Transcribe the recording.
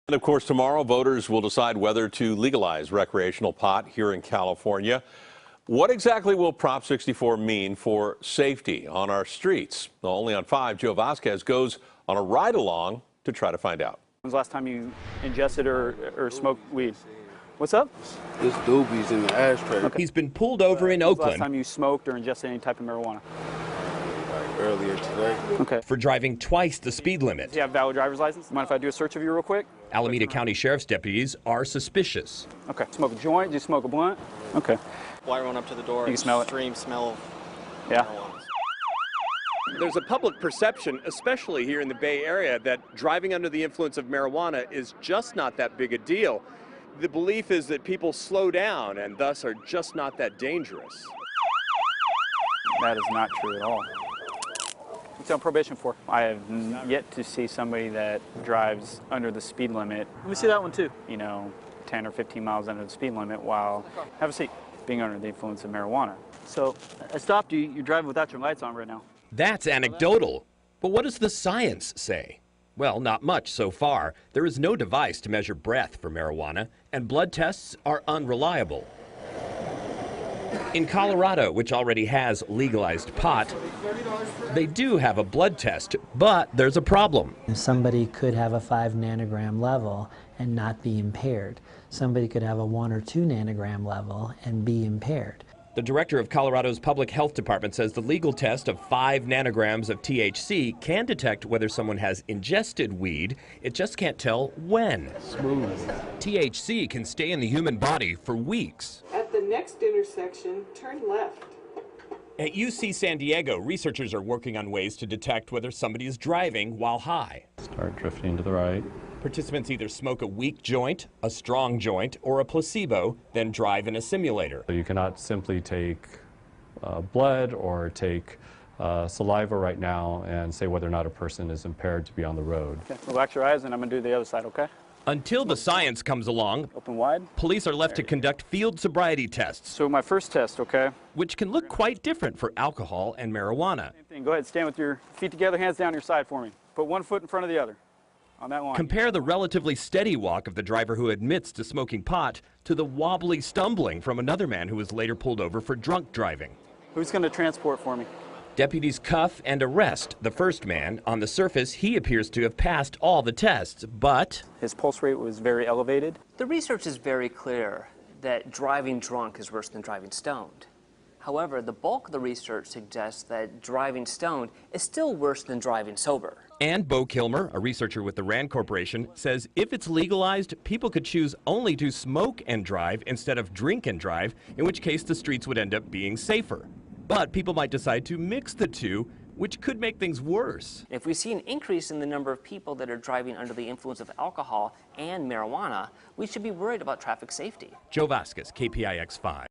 And of course, tomorrow voters will decide whether to legalize recreational pot here in California. What exactly will Prop 64 mean for safety on our streets? Well, only on 5, Joe Vasquez goes on a ride along to try to find out. When's the last time you ingested or smoked weed? What's up? This doobie's in the ashtray. Okay. He's been pulled over in When's the last Oakland time you smoked or ingested any type of marijuana? Like earlier today. Okay. for driving twice the speed limit. Do you have a valid driver's license? Mind if I do a search of you real quick? Alameda County Sheriff's deputies are suspicious. Okay. Smoke a joint? Do you smoke a blunt? Okay. Wire went up to the door. You can smell it. Extreme smell. Yeah. There's a public perception, especially here in the Bay Area, that driving under the influence of marijuana is just not that big a deal. The belief is that people slow down and thus are just not that dangerous. That is not true at all. What's on probation for? I have yet to see somebody that drives under the speed limit. Let me see that one too. 10 or 15 miles under the speed limit while, have a seat, being under the influence of marijuana. So I stopped you, you're driving without your lights on right now. That's anecdotal. But what does the science say? Well, not much so far. There is no device to measure breath for marijuana, and blood tests are unreliable. In Colorado, which already has legalized pot, they do have a blood test, but there's a problem. Somebody could have a 5 nanogram level and not be impaired. Somebody could have a 1 or 2 nanogram level and be impaired. The director of Colorado's Public Health Department says the legal test of 5 nanograms of THC can detect whether someone has ingested weed. It just can't tell when. Smooth. THC can stay in the human body for weeks. At the next intersection, turn left. At UC San Diego, researchers are working on ways to detect whether somebody is driving while high. Start drifting to the right. Participants either smoke a weak joint, a strong joint, or a placebo, then drive in a simulator. So you cannot simply take blood or take saliva right now and say whether or not a person is impaired to be on the road. Okay. Relax your eyes and I'm going to do the other side, okay? Until the science comes along, Open wide. police are left to conduct field sobriety tests, So my first test, okay? which can look quite different for alcohol and marijuana. Same thing. Go ahead, stand with your feet together, hands down your side for me. Put one foot in front of the other on that line. Compare the relatively steady walk of the driver who admits to smoking pot to the wobbly stumbling from another man who was later pulled over for drunk driving. Who's going to transport for me? Deputies cuff and arrest the first man. On the surface, he appears to have passed all the tests, but His pulse rate was very elevated. The research is very clear that driving drunk is worse than driving stoned. However, the bulk of the research suggests that driving stoned is still worse than driving sober. And Bo Kilmer, a researcher with the RAND Corporation, says if it's legalized, people could choose only to smoke and drive instead of drink and drive, in which case the streets would end up being safer. But people might decide to mix the two, which could make things worse. If we see an increase in the number of people that are driving under the influence of alcohol and marijuana, we should be worried about traffic safety. Joe Vasquez, KPIX 5.